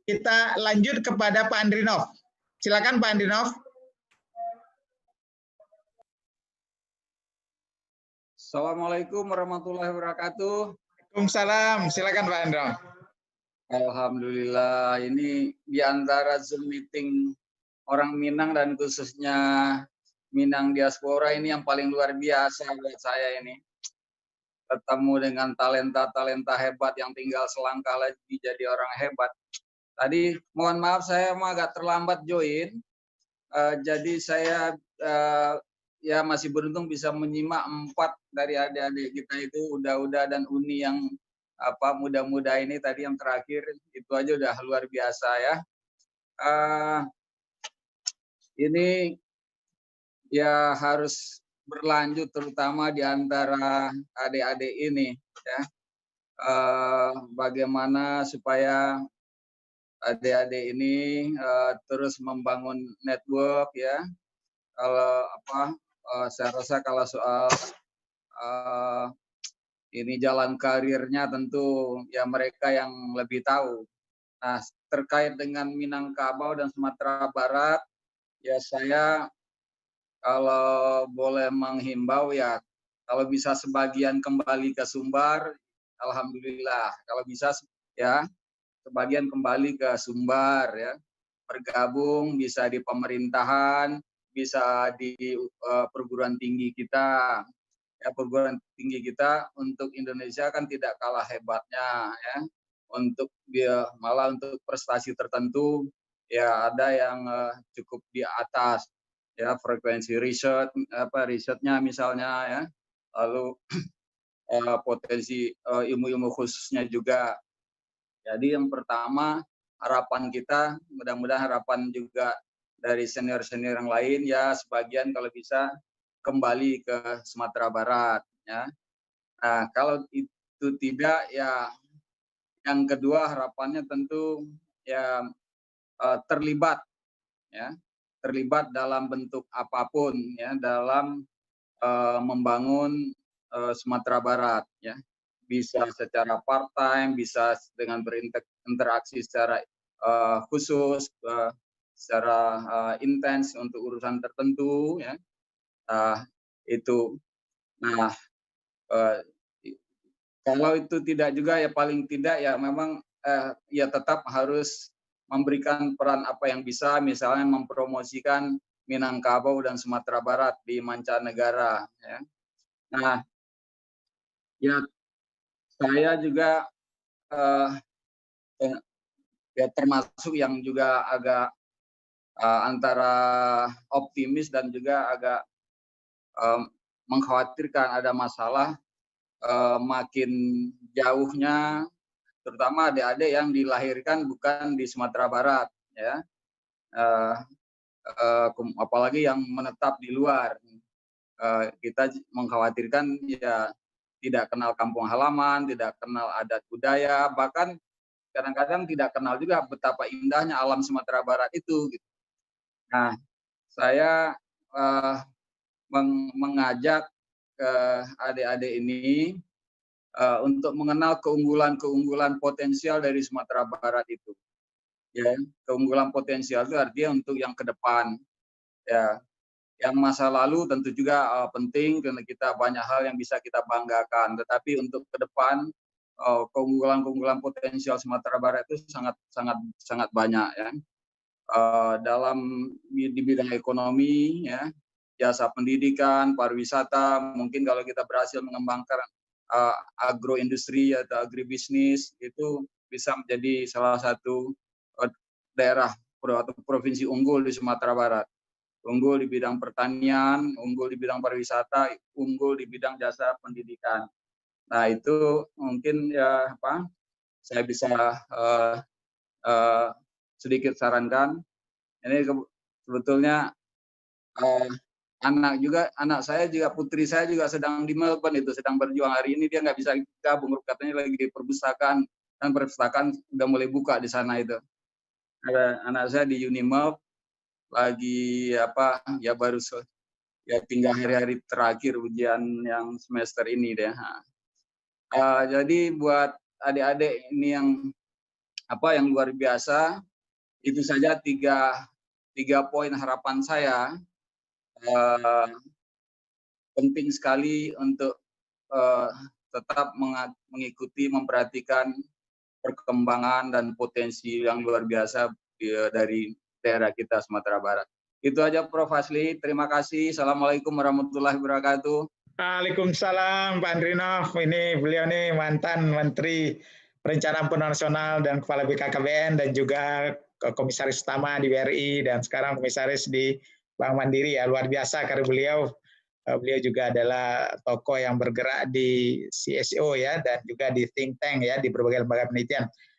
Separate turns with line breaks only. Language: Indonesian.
kita lanjut kepada Pak Andrinov. Silakan Pak Andrinov.
Assalamualaikum warahmatullahi wabarakatuh.
Waalaikumsalam. Silakan Pak Andrinov.
Alhamdulillah, ini di antara Zoom meeting orang Minang dan khususnya Minang diaspora ini yang paling luar biasa buat saya ini. Ketemu dengan talenta-talenta hebat yang tinggal selangkah lagi jadi orang hebat. Tadi mohon maaf saya agak terlambat join, jadi saya ya masih beruntung bisa menyimak 4 dari adik-adik kita itu, Uda dan Uni yang muda-muda ini tadi yang terakhir itu aja udah luar biasa ya. Ini ya harus berlanjut terutama di antara adik-adik ini ya. Bagaimana supaya adik-adik ini terus membangun network ya. Kalau saya rasa kalau soal ini jalan karirnya tentu ya mereka yang lebih tahu. Nah, terkait dengan Minangkabau dan Sumatera Barat, ya saya kalau boleh menghimbau ya kalau bisa sebagian kembali ke Sumbar, alhamdulillah. Kalau bisa ya sebagian kembali ke Sumbar ya, bergabung bisa di pemerintahan, bisa di perguruan tinggi kita. Ya, perguruan tinggi kita untuk Indonesia kan tidak kalah hebatnya ya. Untuk dia malah untuk prestasi tertentu ya ada yang cukup di atas ya, frekuensi risetnya misalnya ya, lalu potensi ilmu-ilmu khususnya juga. Jadi yang pertama harapan kita, mudah-mudahan harapan juga dari senior-senior yang lain ya sebagian kalau bisa kembali ke Sumatera Barat ya. Nah, kalau itu tidak ya yang kedua harapannya tentu ya terlibat ya, terlibat dalam bentuk apapun ya dalam membangun Sumatera Barat ya. Bisa secara part time, bisa dengan berinteraksi secara khusus, secara intens untuk urusan tertentu ya. Itu. Nah, kalau itu tidak juga ya paling tidak ya memang ya tetap harus memberikan peran apa yang bisa, misalnya mempromosikan Minangkabau dan Sumatera Barat di mancanegara ya. Nah, ya saya juga ya termasuk yang juga agak antara optimis dan juga agak mengkhawatirkan ada masalah makin jauhnya, terutama adik-adik yang dilahirkan bukan di Sumatera Barat, ya, apalagi yang menetap di luar. Kita mengkhawatirkan ya tidak kenal kampung halaman, tidak kenal adat budaya, bahkan kadang-kadang tidak kenal juga betapa indahnya alam Sumatera Barat itu. Gitu. Nah, saya mengajak adik-adik ini untuk mengenal keunggulan-keunggulan potensial dari Sumatera Barat itu. Ya, keunggulan potensial itu artinya untuk yang ke depan. Ya, yang masa lalu tentu juga penting karena kita banyak hal yang bisa kita banggakan. Tetapi untuk ke depan keunggulan-keunggulan potensial Sumatera Barat itu sangat banyak ya. Dalam di bidang ekonomi ya, jasa pendidikan, pariwisata, mungkin kalau kita berhasil mengembangkan agroindustri atau agribisnis itu bisa menjadi salah satu daerah atau provinsi unggul di Sumatera Barat. Unggul di bidang pertanian, unggul di bidang pariwisata, unggul di bidang jasa pendidikan. Nah itu mungkin ya saya bisa sedikit sarankan. Ini sebetulnya anak saya juga, putri saya juga sedang di Melbourne itu, sedang berjuang hari ini dia nggak bisa gabung, katanya lagi di perpustakaan, dan perpustakaan udah mulai buka di sana itu. Ada anak saya di Unimelb lagi ya baru ya tinggal hari-hari terakhir ujian yang semester ini deh. Jadi buat adik-adik ini yang yang luar biasa. Itu saja tiga poin harapan saya. Penting sekali untuk tetap mengikuti, memperhatikan perkembangan dan potensi yang luar biasa dari daerah kita Sumatera Barat. Itu aja Prof. Hasli. Terima kasih. Assalamualaikum warahmatullahi wabarakatuh.
Waalaikumsalam Pak Andrinov. Ini beliau nih mantan Menteri Perencanaan Pembangunan Nasional dan Kepala BKKBN dan juga Komisaris Utama di BRI dan sekarang Komisaris di Bank Mandiri ya. Luar biasa karena beliau juga adalah tokoh yang bergerak di CSO ya dan juga di think tank ya di berbagai lembaga penelitian.